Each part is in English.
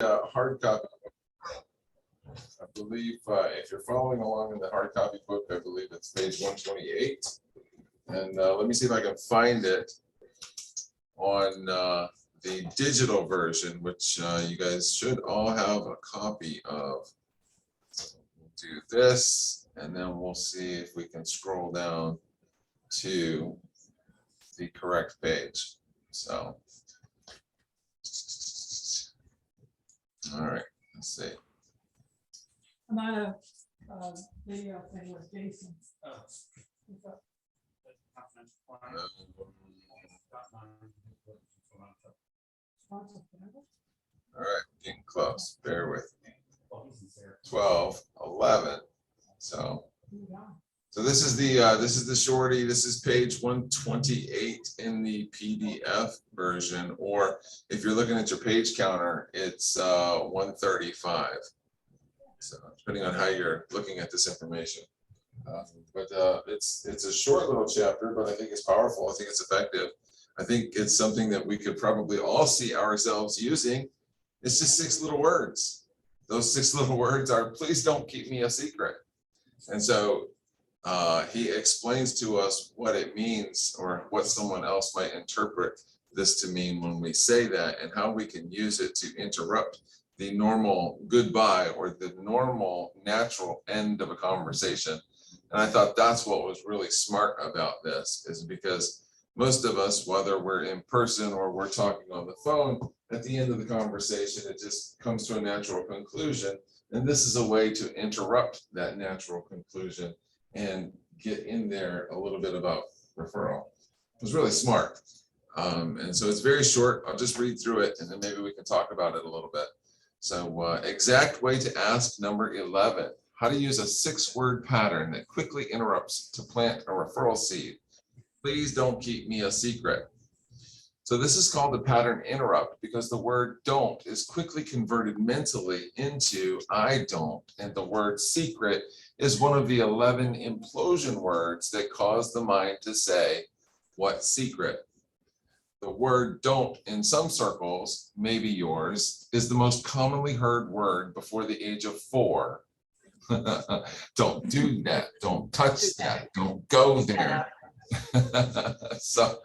hard copy. I believe if you're following along in the hard copy book, I believe it's page 128. And let me see if I can find it on the digital version, which you guys should all have a copy of. We'll do this, and then we'll see if we can scroll down to the correct page. So, all right, let's see. I'm on a video thing with Jason. All right, getting close. Bear with me. 12, 11. So this is the shorty. This is page 128 in the PDF version, or if you're looking at your page counter, it's 135. So depending on how you're looking at this information. But it's a short little chapter, but I think it's powerful. I think it's effective. I think it's something that we could probably all see ourselves using. It's just 6 little words. Those 6 little words are, please don't keep me a secret. And so he explains to us what it means, or what someone else might interpret this to mean when we say that, and how we can use it to interrupt the normal goodbye or the normal natural end of a conversation. And I thought that's what was really smart about this, is because most of us, whether we're in person or we're talking on the phone, at the end of the conversation, it just comes to a natural conclusion. And this is a way to interrupt that natural conclusion and get in there a little bit about referral. It was really smart. And so it's very short. I'll just read through it, and then maybe we can talk about it a little bit. So exact way to ask number 11, how to use a 6-word pattern that quickly interrupts to plant a referral seed. Please don't keep me a secret. So this is called the pattern interrupt because the word don't is quickly converted mentally into I don't. And the word secret is one of the 11 implosion words that cause the mind to say, what secret? The word don't in some circles, maybe yours, is the most commonly heard word before the age of 4. Don't do that. Don't touch that. Don't go there. So,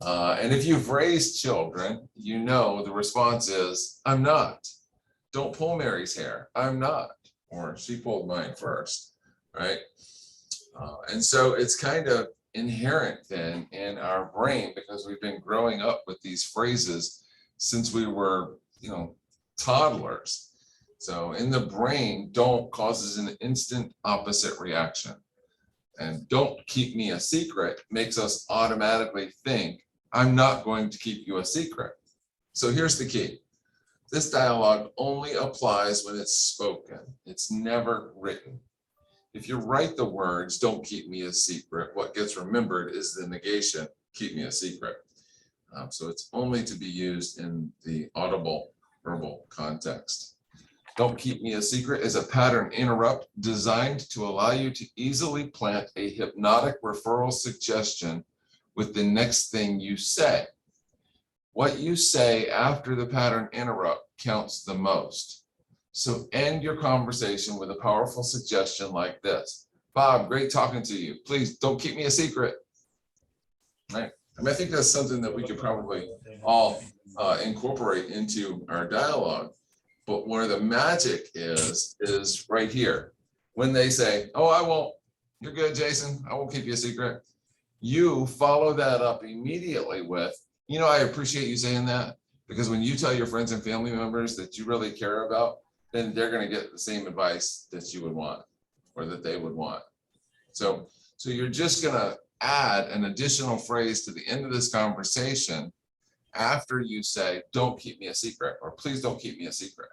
and if you've raised children, you know the response is, I'm not. Don't pull Mary's hair. I'm not. Or she pulled mine first, right? And so it's kind of inherent then in our brain, because we've been growing up with these phrases since we were, toddlers. So in the brain, don't causes an instant opposite reaction. And don't keep me a secret makes us automatically think, I'm not going to keep you a secret. So here's the key. This dialogue only applies when it's spoken. It's never written. If you write the words, don't keep me a secret, what gets remembered is the negation, keep me a secret. So it's only to be used in the audible verbal context. Don't keep me a secret is a pattern interrupt designed to allow you to easily plant a hypnotic referral suggestion with the next thing you say. What you say after the pattern interrupt counts the most. So end your conversation with a powerful suggestion like this. Bob, great talking to you. Please don't keep me a secret. Right? I think that's something that we could probably all incorporate into our dialogue. But where the magic is right here. When they say, oh, I won't, you're good, Jason, I won't keep you a secret. You follow that up immediately with, I appreciate you saying that, because when you tell your friends and family members that you really care about, then they're going to get the same advice that you would want or that they would want. So you're just going to add an additional phrase to the end of this conversation after you say, don't keep me a secret, or please don't keep me a secret.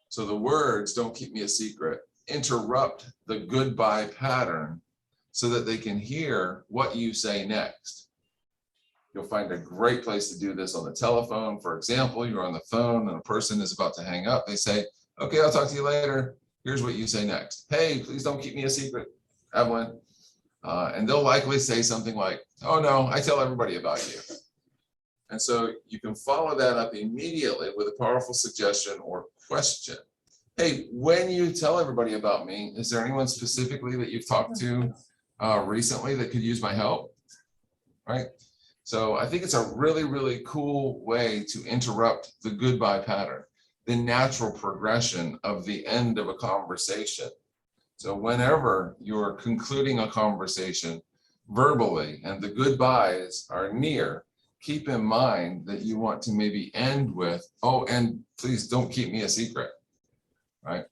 So the words, don't keep me a secret, interrupt the goodbye pattern so that they can hear what you say next. You'll find a great place to do this on the telephone. For example, you're on the phone and a person is about to hang up. They say, okay, I'll talk to you later. Here's what you say next. Hey, please don't keep me a secret, Evelyn. And they'll likely say something like, oh no, I tell everybody about you. And so you can follow that up immediately with a powerful suggestion or question. Hey, when you tell everybody about me, is there anyone specifically that you've talked to recently that could use my help? Right? So I think it's a really, really cool way to interrupt the goodbye pattern, the natural progression of the end of a conversation. So whenever you're concluding a conversation verbally and the goodbyes are near, keep in mind that you want to maybe end with, oh, and please don't keep me a secret, right?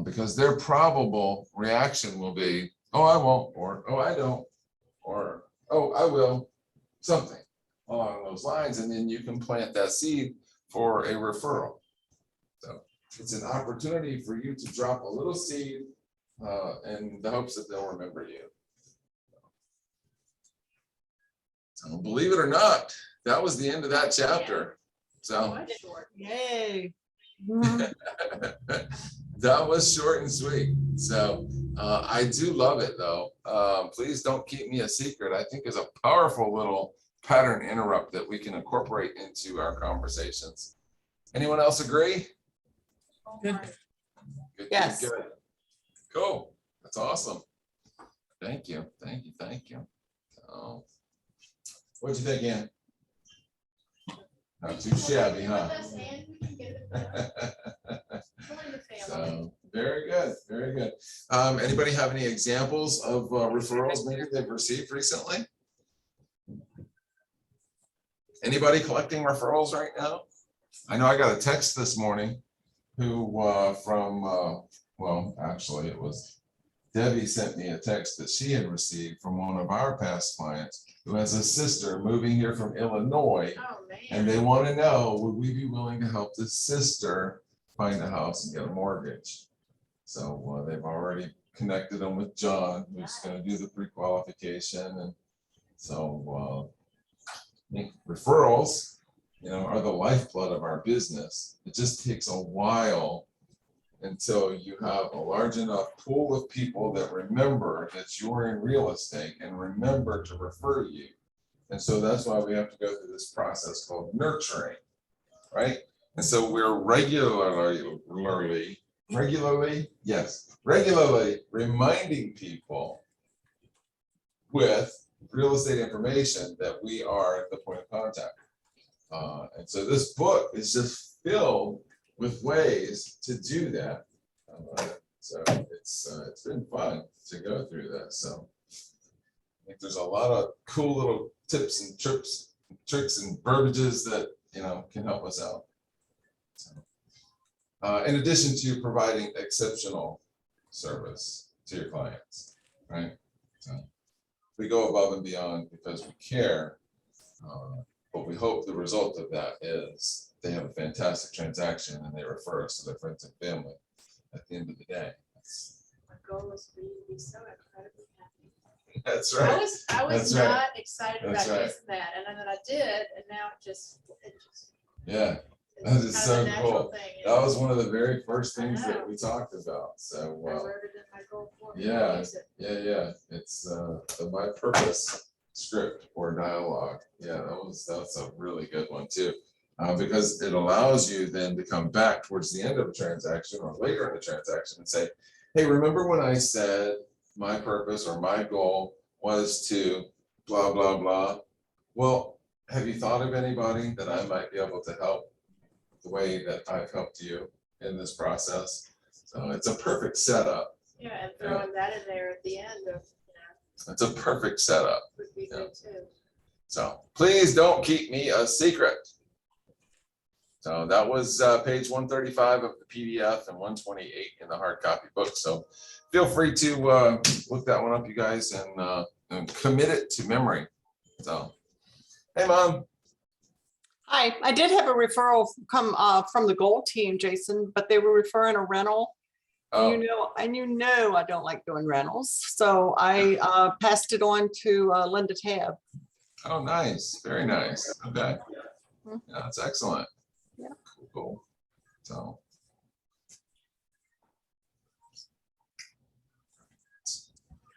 Because their probable reaction will be, oh, I won't, or oh, I don't, or oh, I will, something along those lines. And then you can plant that seed for a referral. So it's an opportunity for you to drop a little seed in the hopes that they'll remember you. So believe it or not, that was the end of that chapter. So Yay. that was short and sweet. So I do love it though. Please don't keep me a secret. I think is a powerful little pattern interrupt that we can incorporate into our conversations. Anyone else agree? Good. Good, Yes. good, good. Cool. That's awesome. Thank you. Thank you. Thank you. So, what'd you think, Ann? Not too shabby, huh? So, very good, very good. Anybody have any examples of referrals maybe they've received recently? Anybody collecting referrals right now? I know I got a text this morning who from, well, actually it was Debbie sent me a text that she had received from one of our past clients who has a sister moving here from Illinois. Oh, man. And they want to know, would we be willing to help this sister find a house and get a mortgage? So they've already connected them with John, who's going to do the pre-qualification. And so I think referrals, you know, are the lifeblood of our business. It just takes a while until you have a large enough pool of people that remember that you're in real estate and remember to refer you. And so that's why we have to go through this process called nurturing, right? And so we're regularly reminding people with real estate information that we are the point of contact. And so this book is just filled with ways to do that. So it's been fun to go through this. So I think there's a lot of cool little tips and tricks and verbiages that, you know, can help us out. So, in addition to providing exceptional service to your clients, right? So we go above and beyond because we care, but we hope the result of that is they have a fantastic transaction and they refer us to their friends and family at the end of the day. My goal is for you to be so incredibly happy. That's I right. was That's right. not excited That's about right. using that, and then I did, and now it just Yeah, it's that is kind so of a natural cool. thing. That was one of the very first things I know. that we talked about. So I wrote it in my goal form. yeah. Use it. yeah, it's the My Purpose script or dialogue. Yeah, that's a really good one too. Because it allows you then to come back towards the end of a transaction or later in the transaction and say, hey, remember when I said my purpose or my goal was to blah, blah, blah. Well, have you thought of anybody that I might be able to help the way that I've helped you in this process? So it's a perfect setup. Yeah, and throwing that in there at the end of, It's a perfect setup. would be good too. So please don't keep me a secret. So that was page 135 of the PDF and 128 in the hard copy book. So feel free to look that one up, you guys, and commit it to memory. So, hey, Mom. Hi, I did have a referral come from the Gold team, Jason, but they were referring a rental. Oh, And you know I don't like doing rentals, so I passed it on to Linda Tabb. oh, nice. Very nice. Okay. Mhm. Yeah, that's excellent. Yeah. Cool. So.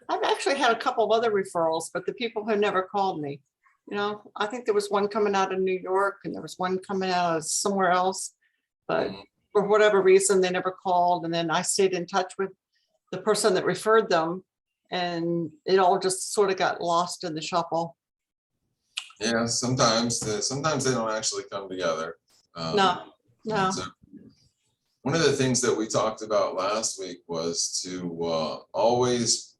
I've actually had a couple of other referrals, but the people have never called me. I think there was one coming out of New York and there was one coming out of somewhere else. But for whatever reason, they never called. And then I stayed in touch with the person that referred them. And it all just sort of got lost in the shuffle. Yeah, sometimes they don't actually come together. No. So one of the things that we talked about last week was to always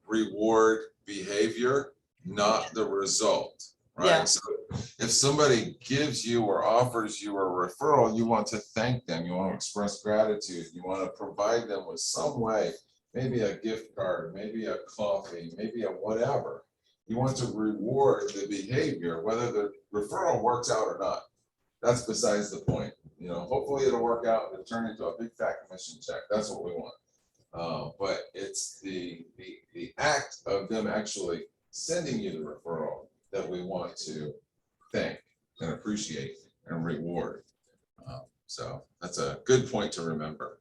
reward behavior, not the result, right? Yeah. So if somebody gives you or offers you a referral, you want to thank them, you want to express gratitude, you want to provide them with some way, maybe a gift card, maybe a coffee, maybe a whatever. You want to reward the behavior, whether the referral works out or not. That's besides the point. Hopefully it'll work out and turn into a big fat commission check. That's what we want. But it's the act of them actually sending you the referral that we want to thank and appreciate and reward. So that's a good point to remember.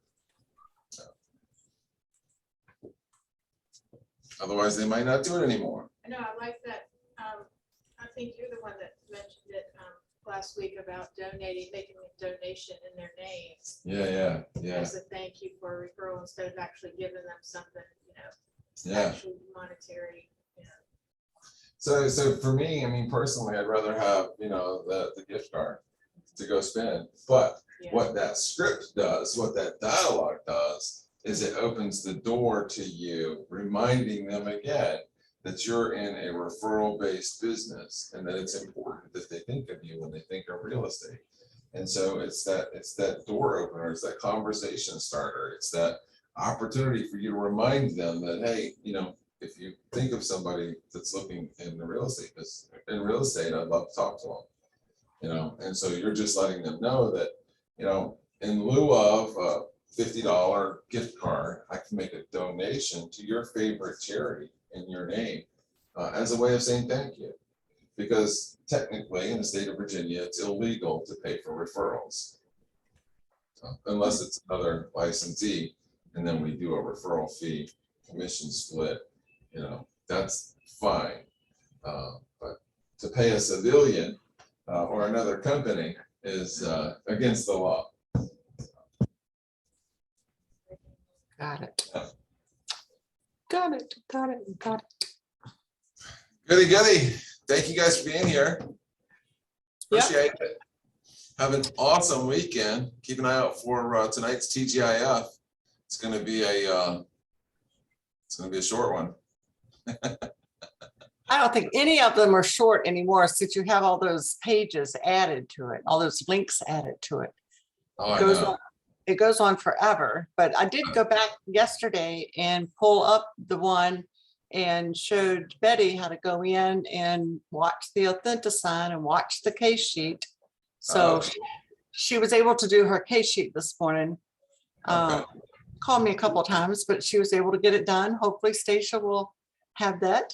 Otherwise, they might not do it anymore. I know, I like that. I think you're the one that mentioned it last week about making a donation in their names Yeah. as a thank you for a referral instead of actually giving them something, Yeah. actually monetary. So for me, I mean, personally, I'd rather have, the gift card to go spend. But Yeah. what that script does, what that dialogue does, is it opens the door to you, reminding them again that you're in a referral-based business and that it's important that they think of you when they think of real estate. And so it's that door opener, it's that conversation starter, it's that opportunity for you to remind them that, hey, if you think of somebody that's looking in the real estate business, I'd love to talk to them. And so you're just letting them know that, in lieu of a $50 gift card, I can make a donation to your favorite charity in your name as a way of saying thank you. Because technically in the state of Virginia, it's illegal to pay for referrals. Unless it's another licensee, and then we do a referral fee, commission split, that's fine. But to pay a civilian or another company is against the law. Got it. Yeah. Got it. Goody. Thank you guys for being here. Yeah. Appreciate it. Have an awesome weekend. Keep an eye out for tonight's TGIF. It's going to be a short one. I don't think any of them are short anymore since you have all those pages added to it, all those links added to it. Oh, I know. It goes on forever, but I did go back yesterday and pull up the one and showed Betty how to go in and watch the Authentisign and watch the case sheet. So she was able to do her case sheet this morning. Okay. Called me a couple of times, but she was able to get it done. Hopefully Stacia will have that.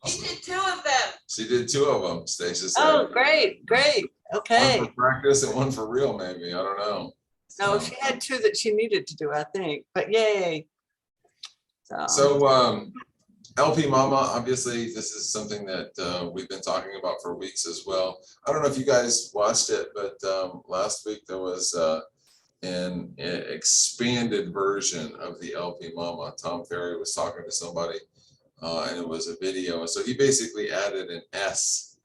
She did 2 of them. She did 2 of them, Stacia said. Oh, great. Okay. One for practice and one for real, maybe. I don't know. No, she had 2 that she needed to do, I think, but yay. So LP Mama, obviously, this is something that we've been talking about for weeks as well. I don't know if you guys watched it, but last week there was an expanded version of the LP Mama. Tom Ferry was talking to somebody and it was a video. And so he basically added an S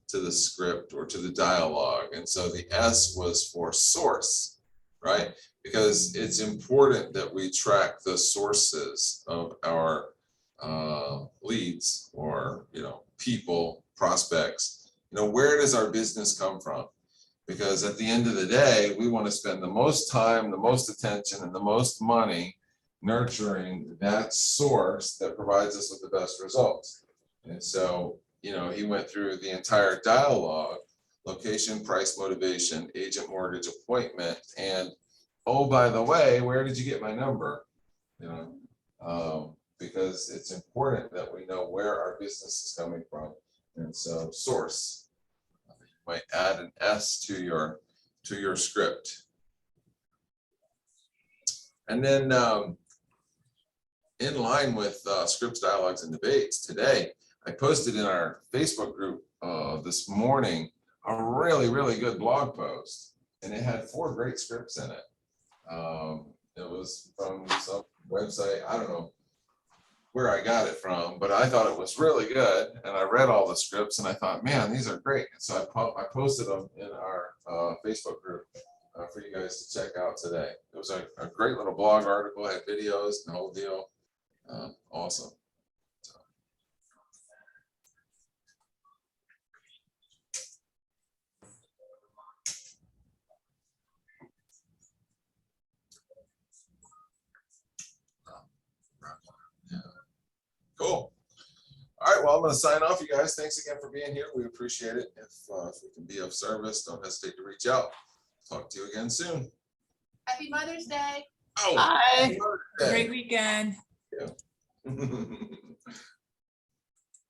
to the script or to the dialogue. And so the S was for source, right? Because it's important that we track the sources of our leads or, people, prospects, where does our business come from? Because at the end of the day, we want to spend the most time, the most attention, and the most money nurturing that source that provides us with the best results. And so, he went through the entire dialogue: location, price, motivation, agent, mortgage, appointment, and oh, by the way, where did you get my number? Because it's important that we know where our business is coming from. And so source, you might add an S to your script. And then in line with scripts, dialogues, and debates today, I posted in our Facebook group this morning a really, really good blog post, and it had 4 great scripts in it. It was from some website, I don't know where I got it from, but I thought it was really good, and I read all the scripts, and I thought, man, these are great. And so I posted them in our Facebook group for you guys to check out today. It was a great little blog article, had videos and the whole deal. Awesome. Yeah. Cool. All right, well, I'm going to sign off, you guys. Thanks again for being here. We appreciate it. If we can be of service, don't hesitate to reach out. Talk to you again soon. Happy Mother's Day. Oh, Bye. Mother's Day. Great weekend. Yeah.